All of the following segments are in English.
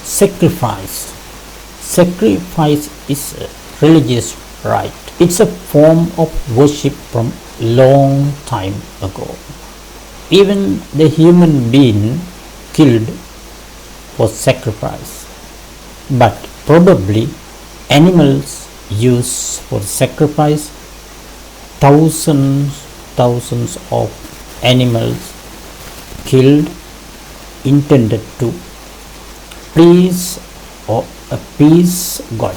Sacrifice. Sacrifice is a religious rite. It's a form of worship from long time ago. Even the human being killed for sacrifice, but probably animals used for sacrifice. Thousands of animals killed intended to please or appease God.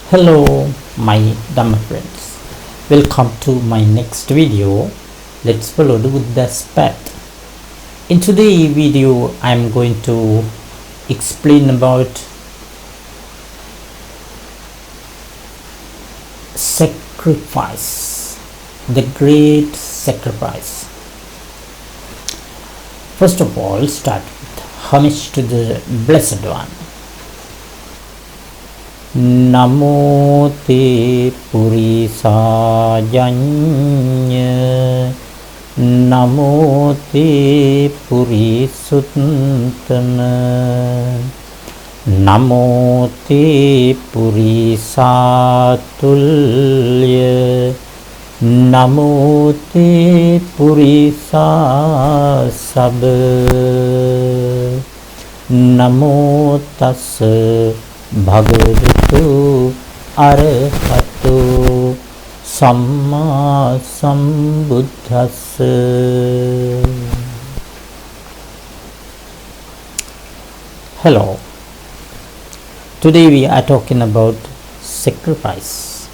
Hello my Dhamma friends, welcome to my next video. Let's follow the Buddha's path. In today's video I am going to explain about sacrifice, the great sacrifice. First of all, start with homage to the Blessed One. Namo te purisajanya, Namo te purisuttana, Namo te purisatulya, Namo te purisasabha, Namo tassa bhagavatu arahatu samma sambuddhassa. Hello. Today we are talking about sacrifice.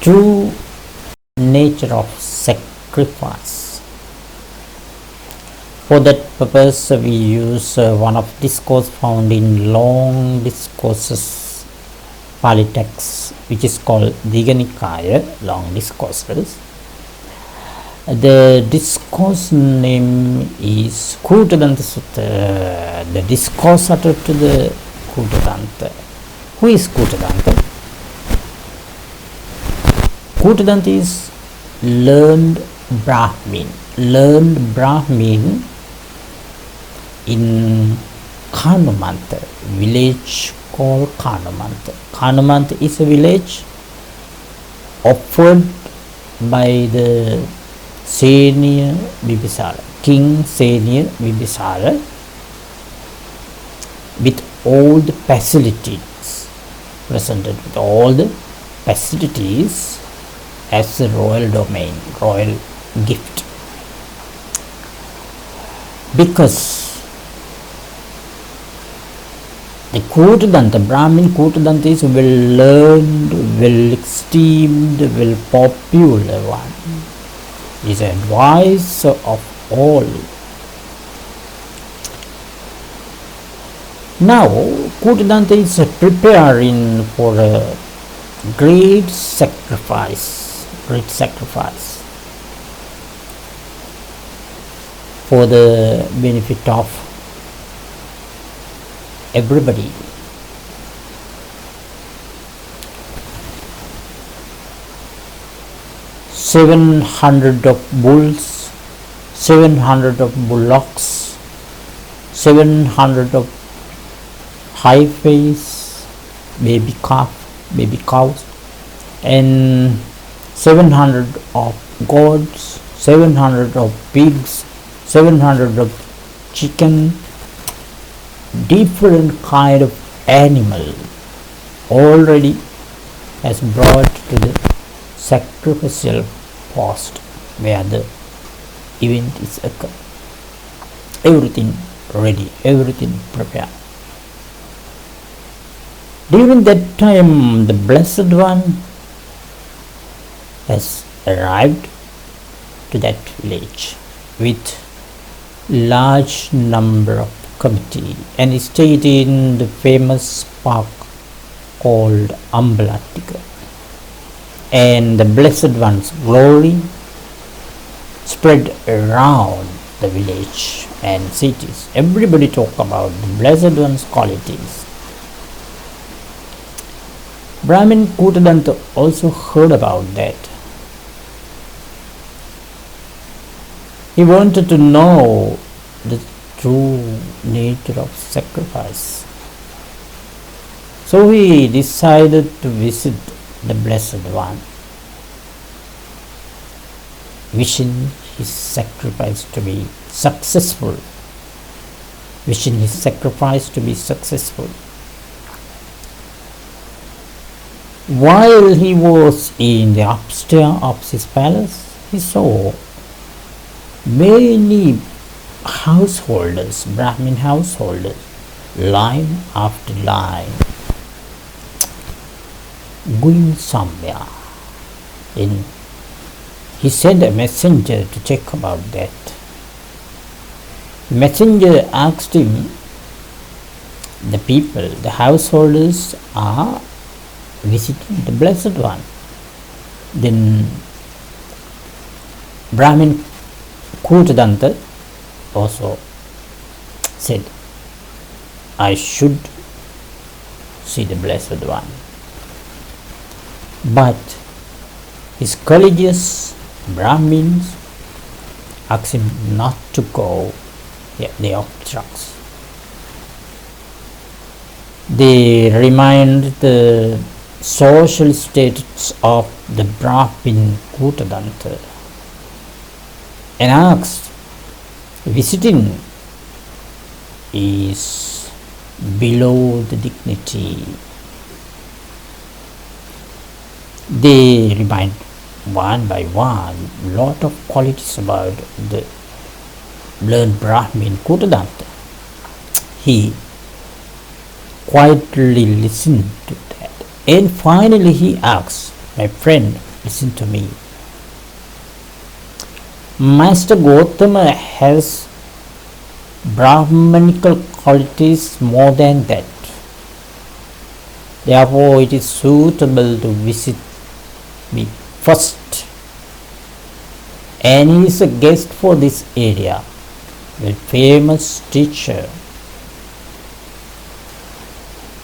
True nature of sacrifice. For that purpose we use one of discourse found in long discourses Pali text, which is called Digha Nikaya, long discourses. The discourse name is Kutadanta Sutta, the discourse uttered to the Kutadanta. Who is Kutadanta? Kutadanta is learned Brahmin. Learned Brahmin in Kanumanta, village called Kanumanta. Kanumanta is a village offered by the senior Bibisara, King Senior Bibisara, with all the facilities, presented with all the facilities as a royal domain, royal gift. Because the Kutadanta, Brahmin Kutadanta is well learned, well esteemed, well popular one. He is advisor of all. Now Kutadanta is preparing for a great sacrifice, for the benefit of everybody. $700 of bulls, 700 of bullocks, 700 of heifers, baby cows, and 700 of goats, 700 of pigs, 700 of chicken, different kind of animal already has brought to the sacrificial post where the event is occurred. Everything ready, everything prepared. During that time the Blessed One has arrived to that village with large number of committee and stayed in the famous park called Ambalatika. And the Blessed One's glory spread around the village and cities. Everybody talk about the Blessed One's qualities. Brahmin Kutadanta also heard about that. He wanted to know the true nature of sacrifice. So he decided to visit the Blessed One, wishing his sacrifice to be successful. Wishing his sacrifice to be successful. While he was in the upstairs of his palace, he saw many householders, Brahmin householders, line after line, going somewhere. And he sent a messenger to check about that. The messenger asked him, the people, the householders are visiting the Blessed One. Then Brahmin Kutadanta also said, I should see the Blessed One. But his collegious Brahmins asked him not to go. They obstruct. They remind the social status of the Brahmin Kutadanta and asked, visiting is below the dignity. They remind one by one lot of qualities about the learned Brahmin Kutadanta. He quietly listened to that, and finally he asks, my friend, listen to me. Master Gautama has Brahmanical qualities more than that. Therefore, it is suitable to visit me first. And he is a guest for this area, a famous teacher.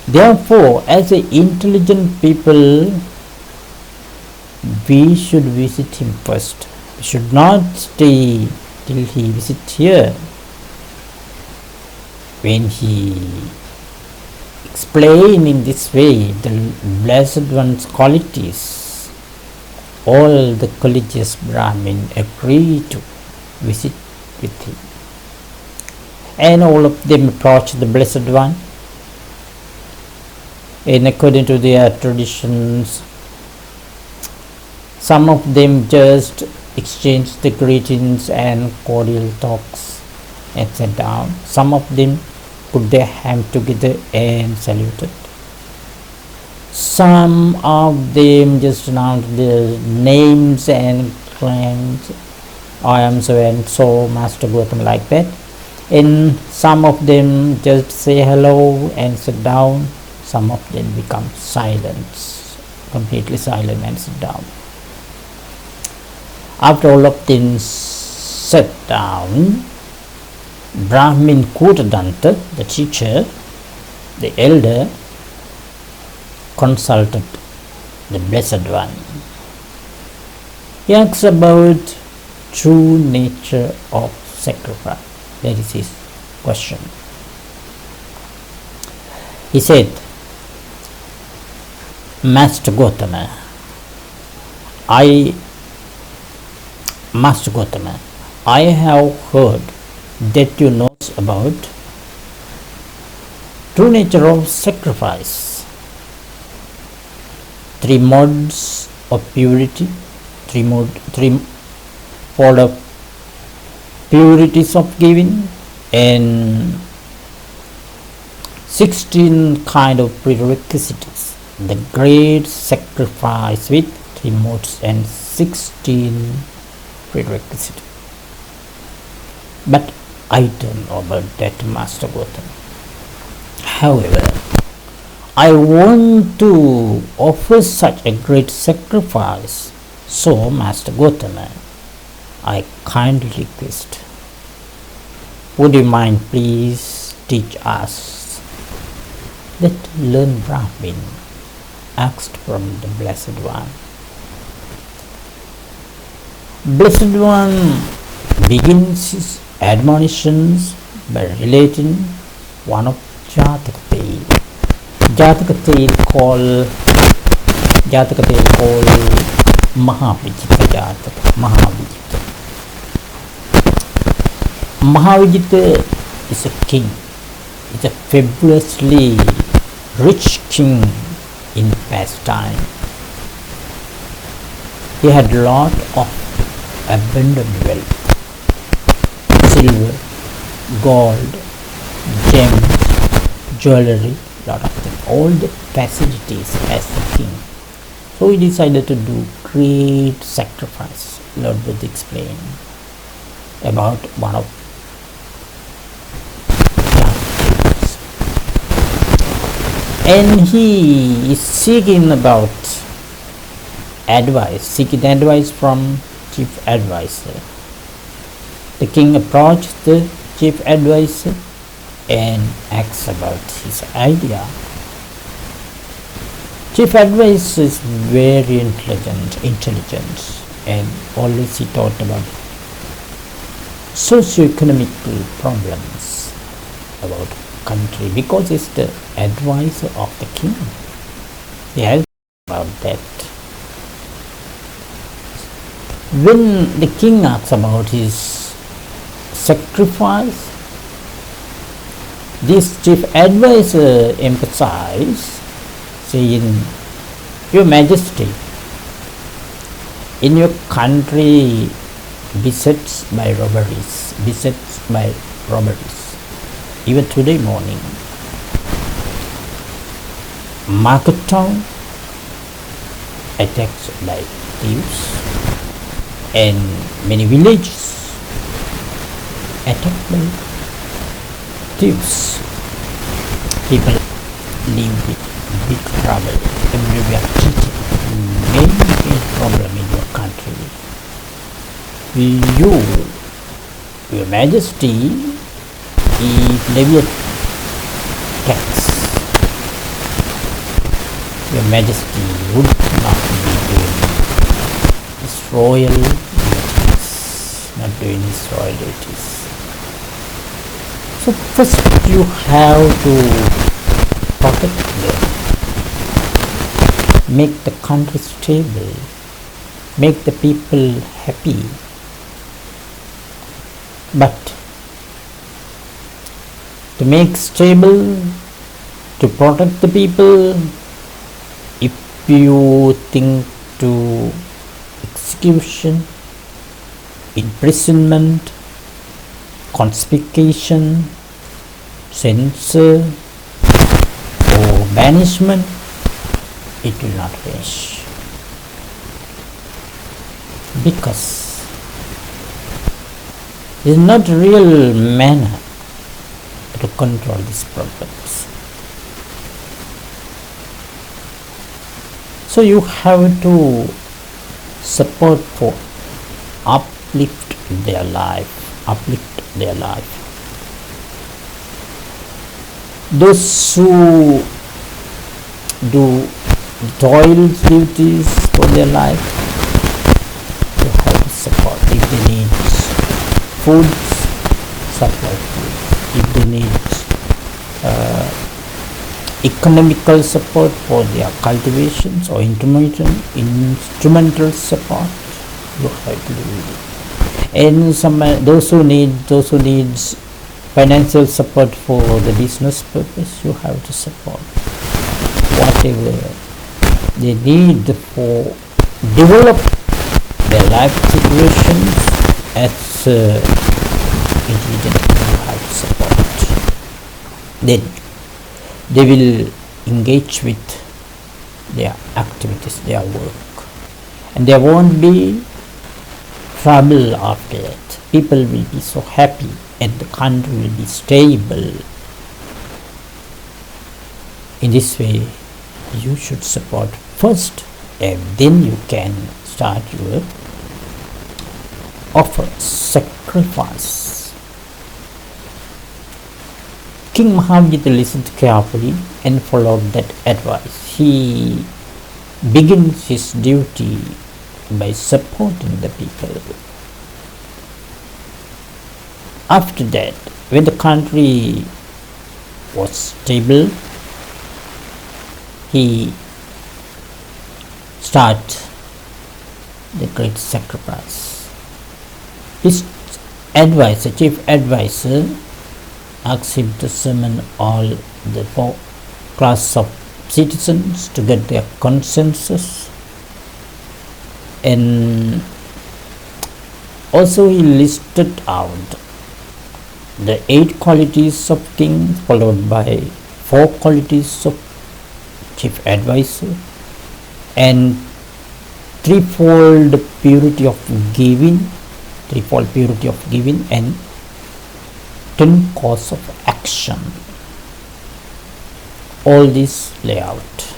Therefore, as an intelligent people, we should visit him first. We should not stay till he visits here. When he explained in this way the Blessed One's qualities, all the collegious Brahmin agreed to visit with him. And all of them approached the Blessed One. And according to their traditions, some of them just exchanged the greetings and cordial talks and sat down. Some of them put their hands together and saluted. Some of them just announced their names and claimed, I am so and so, Master Gautama, like that. And some of them just say hello and sit down. Some of them become silent, completely silent and sit down. After all of them sat down, Brahmin Kutadanta, the teacher, the elder, consulted the Blessed One. He asks about true nature of sacrifice. That is his question. He said, Master Gautama, I have heard that you know about true nature of sacrifice. 3 modes of purity, threefold of purities of giving, and 16 kind of prerequisites. The great sacrifice with 3 modes and 16 prerequisites. But I don't know about that, Master Gautama. However, I want to offer such a great sacrifice. So, Master Gautama, I kindly request, would you mind please teach us? That learned Brahmin asked from the Blessed One. Blessed One begins his admonitions by relating one of Jatakatayil. Jatakatayil called Mahavijita Jataka. Mahavijita is a king. It's a fabulously rich king in past time. He had a lot of abundant wealth, silver, gold, gems, jewelry, lot of them, all the facilities as the king. So he decided to do great sacrifice. Lord Buddha explained about one of Jatakas. And he is seeking advice from chief advisor. The king approached the chief advisor and asked about his idea. Chief advisor is very intelligent, and always he taught about socio-economic problems about country, because he's the advisor of the king. He has about that. When the king asks about his sacrifice, this chief advisor emphasized, saying, Your Majesty, in your country besets by robberies. Even today morning, market town attacked by thieves, and many villages attacked by thieves. People live with big trouble. Everywhere cheating. Many problem in your country. Your Majesty, if levy a tax, Your Majesty would not be doing his royal duties, not doing his royal duties. So first you have to protect them, make the country stable, make the people happy. But to make stable, to protect the people, if you think to execution, imprisonment, confiscation, censure or banishment, it will not finish, because it is not real manner to control these problems. So you have to support for uplift their life. Those who do toil duties for their life, you have to support. If they need food, supply food. If they need economical support for their cultivations or instrumental support, you have to do it. And those who needs financial support for the business purpose, you have to support whatever they need for develop their life situations as intelligent. You have to support. Then they will engage with their activities, their work, and there won't be trouble after that. People will be so happy and the country will be stable. In this way, you should support first, and then you can start your offer, sacrifice. King Mahavijita listened carefully and followed that advice. He begins his duty by supporting the people. After that, when the country was stable, he started the great sacrifice. His advisor, chief advisor, asked him to summon all the four classes of citizens to get their consensus, and also he listed out the 8 qualities of king, followed by 4 qualities of chief advisor, and threefold purity of giving, and 10 course of action. All this layout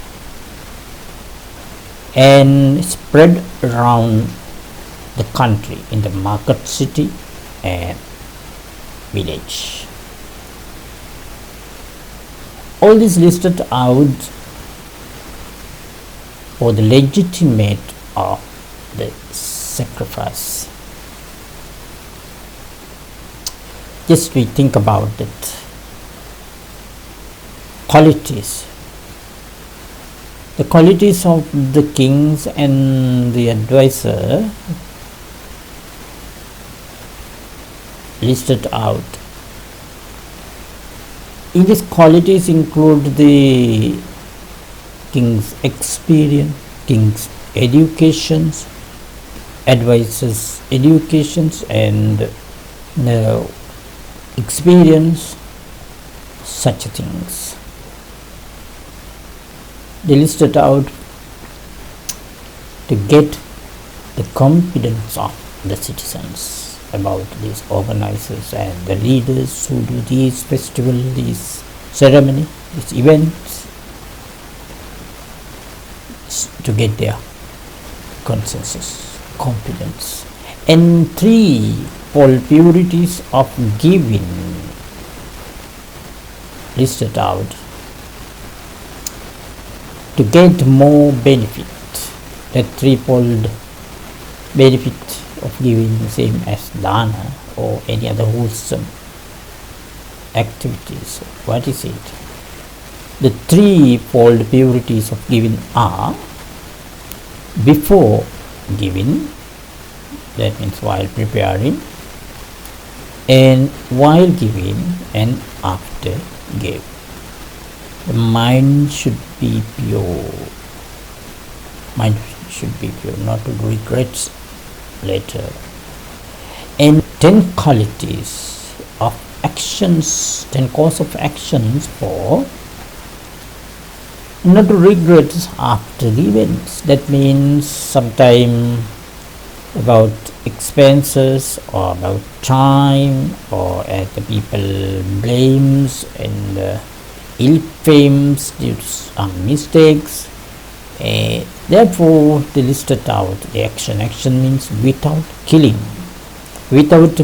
and spread around the country in the market, city and village. All this listed out for the legitimate of the sacrifice. Just we think about it. Qualities. The qualities of the kings and the advisor listed out. In these qualities include the king's experience, king's educations, advisors' educations, and experience, such things. They listed out to get the confidence of the citizens about these organizers and the leaders who do these festivals, these ceremony, these events, to get their consensus, confidence. And 3-fold purities of giving listed out to get more benefit. That 3-fold benefit of giving, same as dana or any other wholesome activities. What is it? The 3-fold purities of giving are: before giving, that means while preparing, and while giving, and after give. The mind should be pure. Mind should be pure, not to regret later. And 10 qualities of actions, 10 course of actions for not to regret after the events. That means sometime about expenses or about time, or at the people blames and ill fames due to some mistakes. Therefore they listed out the action. Action means without killing, without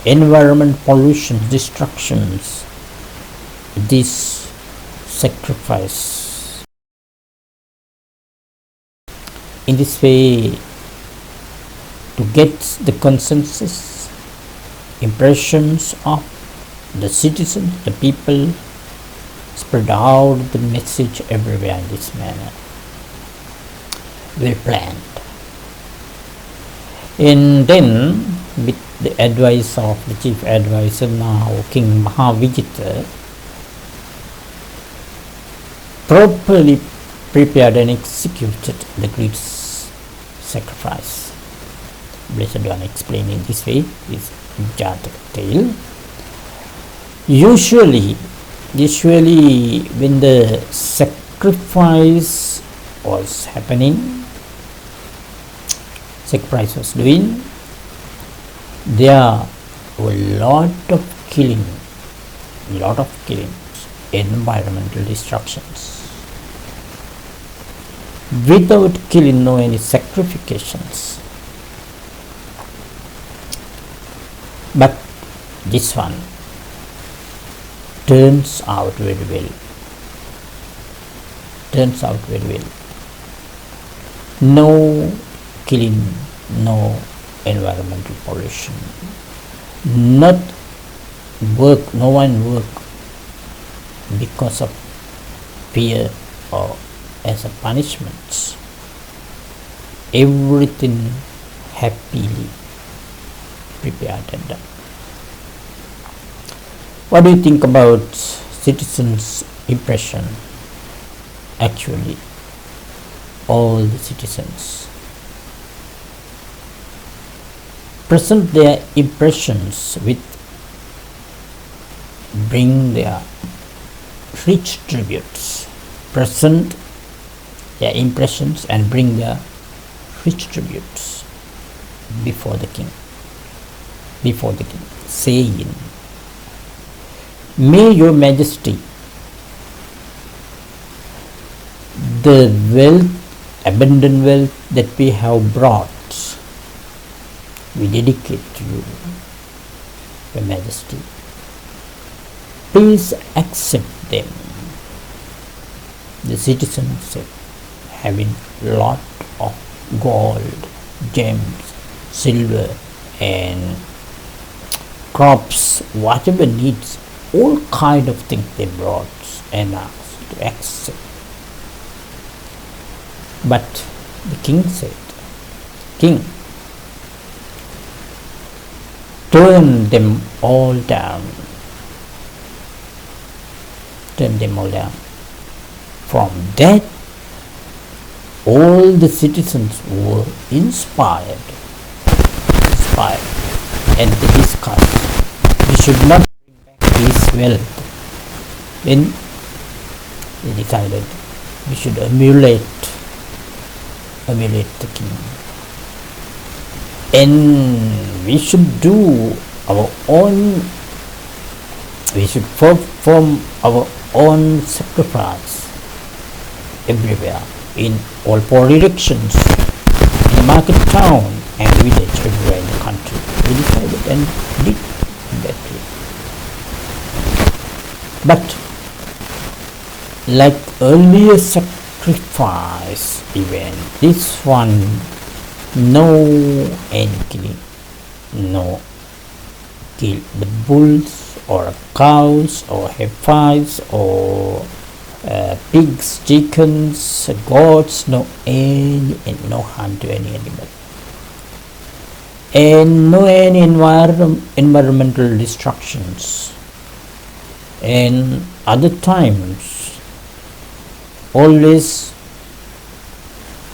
environment pollution, destructions. This sacrifice. In this way, to get the consensus, impressions of the citizens, the people, spread out the message everywhere in this manner. Well planned. And then, with the advice of the chief advisor, now King Mahavijita, properly prepared and executed the great sacrifice. Blessed One explained in this way, this Jataka tale. Usually when the sacrifice was happening, sacrifice was doing, there were lot of killing, environmental destructions. Without killing, no any sacrifications. But this one turns out very well. No killing, no environmental pollution. not work, no one work because of fear or as a punishment. Everything happily prepared and done. What do you think about citizens' impression? Actually, all the citizens present their impressions with bring their rich tributes, present their impressions and bring their rich tributes before the king, saying, "May your majesty, the wealth, abundant wealth that we have brought, we dedicate to you, your majesty. Please accept them." The citizens said, having lot of gold, gems, silver and crops, whatever needs, all kind of things they brought and asked to accept. But the king said, "King, turn them all down. Turn them all down." From that, all the citizens were inspired, and they discussed, we should not bring back this wealth. Then they decided we should emulate the king, and we should do our own, we should perform our own sacrifice everywhere, in all four directions, in the market town and village, everywhere in the country. We decided and did that way. But like earlier sacrifice event, this one, no any killing, no kill the bulls or cows or heifers or pigs, chickens, goats, no harm to any animal, and no any environmental destructions. And other times, always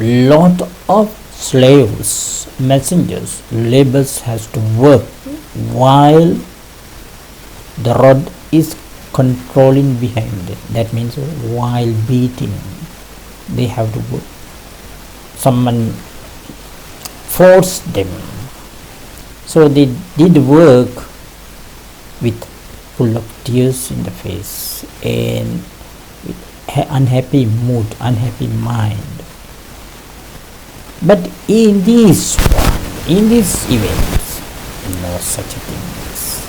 lot of slaves, messengers, laborers has to work while the rod is controlling behind it. That means while beating, they have to work. Someone forced them, so they did work with full of tears in the face and with unhappy mood, unhappy mind. But in this event, no such things.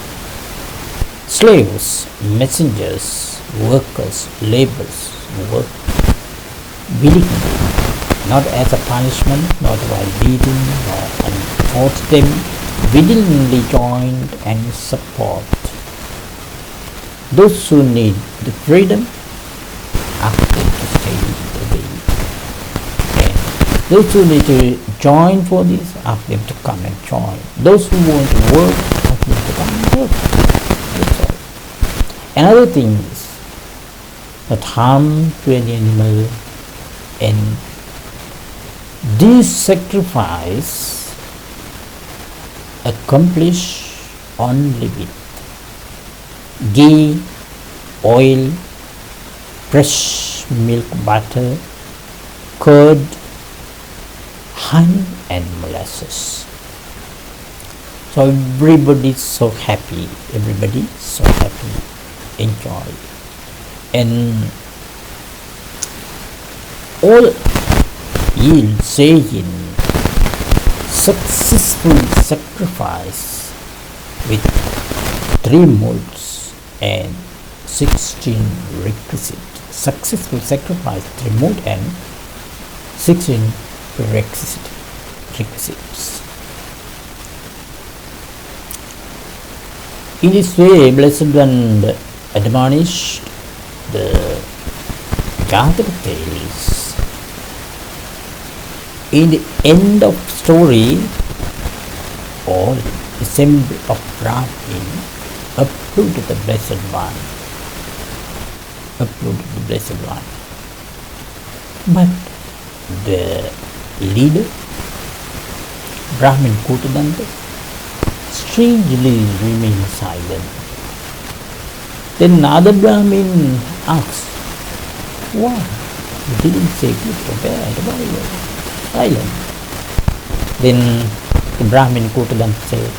Slaves, messengers, workers, laborers work willingly, not as a punishment, not while beating or force them, willingly joined and support. Those who need the freedom, ask them to stay away. And those who need to join for this, ask them to come and join. Those who want to work, ask them to come and work. That's all. Another thing is not harm to any animal, and this sacrifice accomplish only with ghee, oil, fresh milk, butter, curd, honey and molasses. So everybody is so happy, enjoy. And all yield saying successful sacrifice with 3 modes and 16 requisites. Successful sacrifice 3 modes and 16 requisites. In this way, Blessed One admonished the gathered tails. In the end of story, all assembly of Brahmin applauded the Blessed One. Applauded the Blessed One. But the leader, Brahmin Kotadanta, strangely remained silent. Then another Brahmin asked, why? You didn't say good or bad, why you were silent? Then the Brahmin Kotadanta said,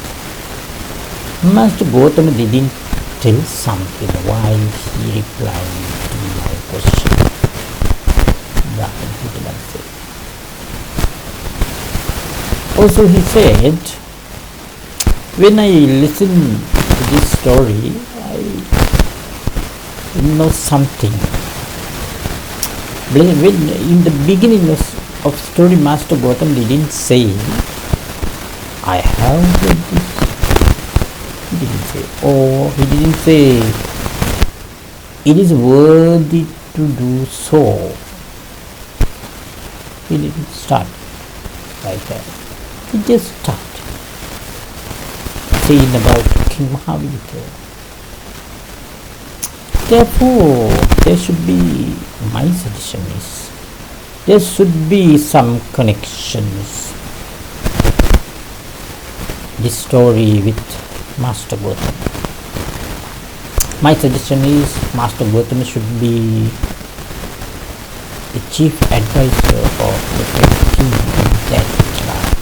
Master Gautama didn't tell something while he replied to my question. Brahmin Kotadanta said. Also he said, when I listen to this story, I know something. When in the beginning of story, Master Gautama didn't say, I have read this. He didn't say, or he didn't say, it is worthy to do so. He didn't start like that. He just started saying about King Mahavira. Therefore, there should be, my suggestion is, there should be some connections. This story with Master Gautama. My suggestion is Master Gautama should be the chief advisor of the great king in that tribe.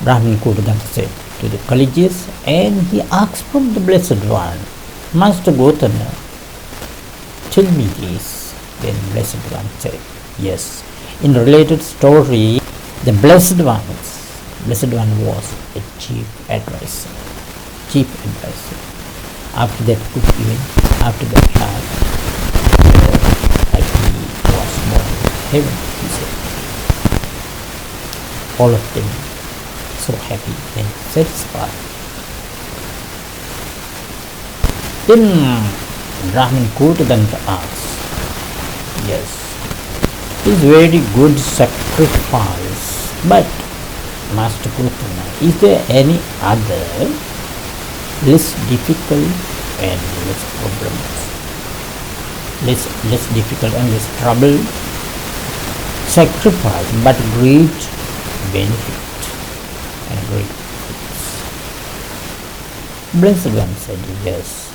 Brahmin Kotadanta said to the collegians, and he asked from the Blessed One, Master Gautama, tell me this. Then Blessed One said, yes. In the related story, the Blessed One was a chief advisor. After that good event, after that life, like he was born in heaven, he said. All of them so happy and satisfied. Then Brahmin Kotadanta asked, yes, it's very good sacrifice, but Master Gautama, is there any other less difficult and less problems, less difficult and less trouble sacrifice, but great benefit and great fruits? Blessed One said, yes,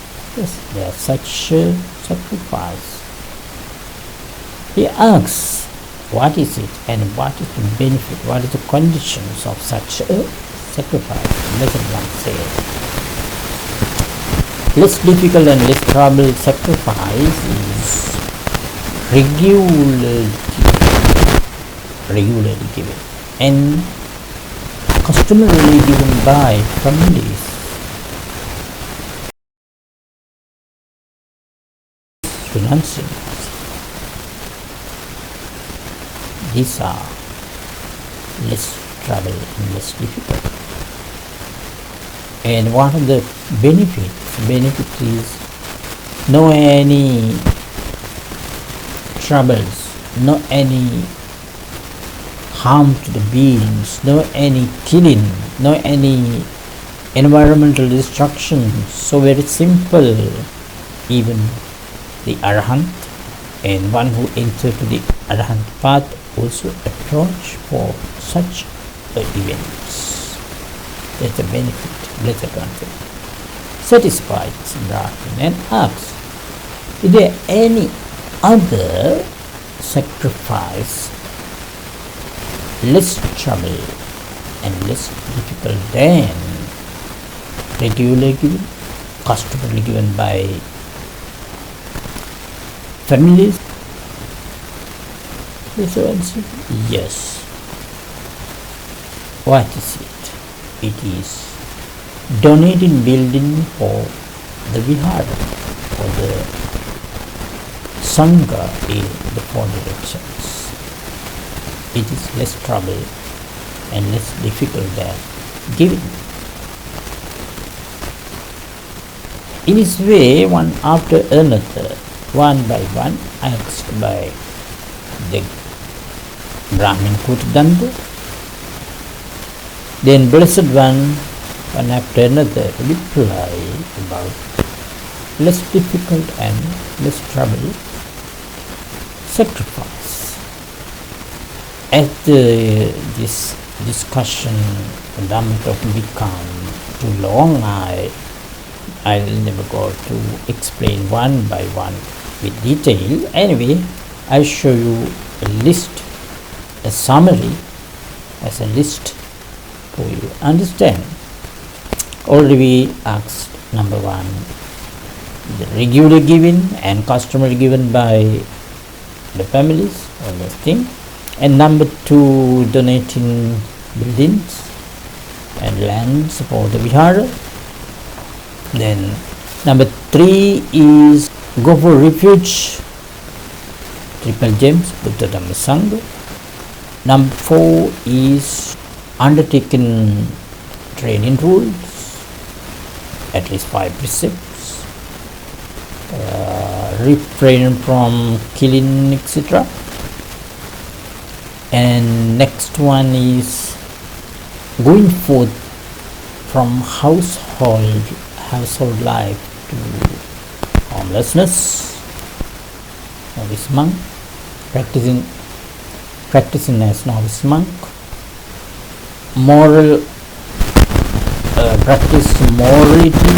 there are such sacrifice. He asks, what is it and what is the benefit, what is the conditions of such a sacrifice? Blessed One said, less difficult and less trouble sacrifice is regularly given and customarily given by families. Renunciants. These are less trouble and less difficult. And what are the benefits? Benefit is no any troubles, no any harm to the beings, no any killing, no any environmental destruction. So very simple. Even the Arahant and one who entered to the Arahant path also approach for such events. That's a benefit. Blessed One satisfied Brahmin and asks, is there any other sacrifice less trouble and less difficult than regularly given, customarily given by families? Yes. What is it? It is donating building for the vihara, for the sangha in the four directions. It is less trouble and less difficult than given. In this way, one after another, one by one, asked by the Brahmin Kutadanta, then Blessed one after another, reply about less difficult and less trouble sacrifice. As this discussion Dhamma talk become too long, I'll never go to explain one by one with detail. Anyway, I show you a list, a summary as a list for you to understand. Already we asked number one, the regular given and customary given by the families, all those things. And number two, donating buildings and lands for the vihara. Then number three is go for refuge, triple gems, Buddha Dhamma Sangha. Number four is undertaken training rules, at least 5 precepts, refrain from killing, etc. And next one is going forth from household life to homelessness. Novice monk, practicing as novice monk. Moral practice morality,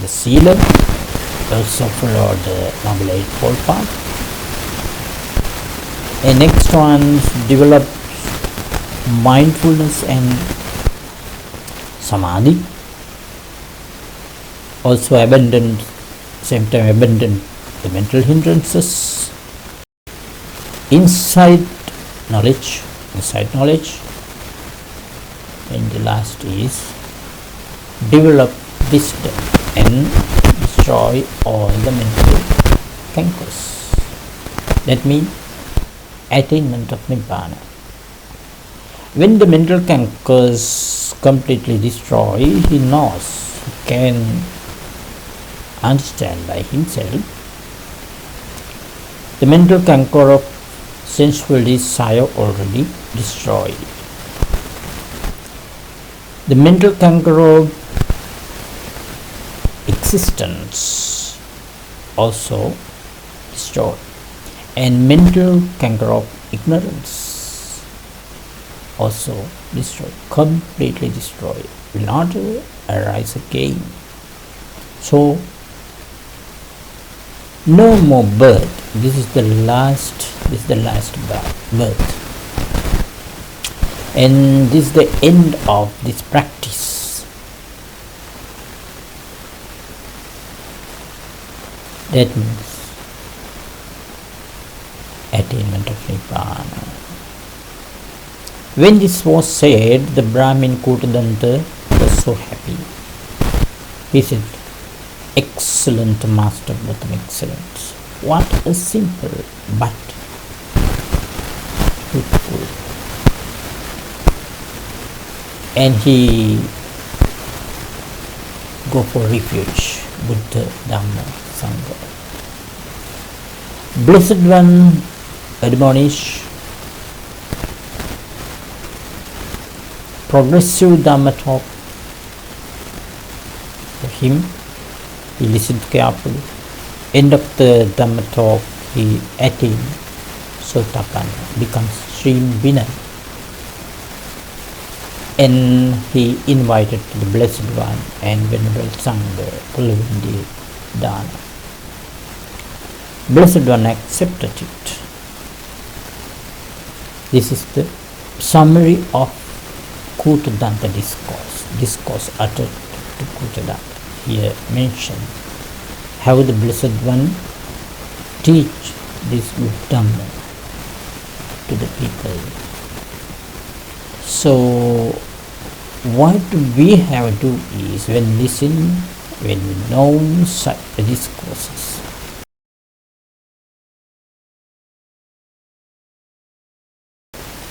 the sila, also follow the Noble Eightfold Path. And next one, develop mindfulness and samadhi. Also same time abandon the mental hindrances. Insight knowledge. And the last is develop wisdom and destroy all the mental cankers. That means attainment of Nibbana. When the mental cankers completely destroy, he knows, he can understand by himself the mental canker of sensual desire already destroyed. The mental canker of existence also destroyed, and mental canker of ignorance also destroyed, completely destroyed, will not arise again. So no more birth. This is the last birth, and this is the end of this practice. That means attainment of Nibbana. When this was said, the Brahmin Kutadanta was so happy. He said, excellent master, Bhutan, excellent. What a simple but truthful. And he go for refuge, Buddha, Dhamma, Sangha. Blessed one admonish progressive Dhamma talk for him. He listened carefully. End of the Dhamma talk, he attained Sotapanna, becomes stream winner. And he invited the Blessed One and Venerable Sangha following the Dana. Blessed One accepted it. This is the summary of Kutadanta discourse uttered to Kutadanta. Here mentioned how the Blessed One teach this good Dhamma to the people. So what we have to do is, when listen, when we know such discourses,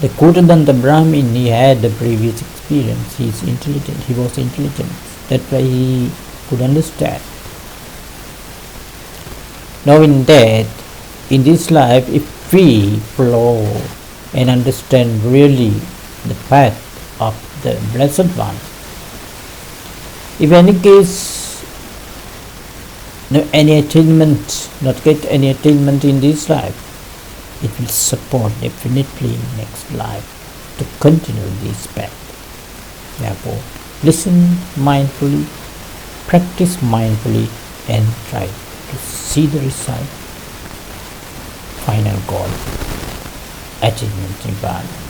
The Kotadanta Brahmin, he had the previous experience. He is intelligent. He was intelligent. That's why he could understand. Knowing that in this life, if we follow and understand really the path of the Blessed One, if any case any attainment, not get any attainment in this life, it will support definitely in next life to continue this path. Therefore, listen mindfully, practice mindfully, and try to see the result. Final goal, achievement Nibbana.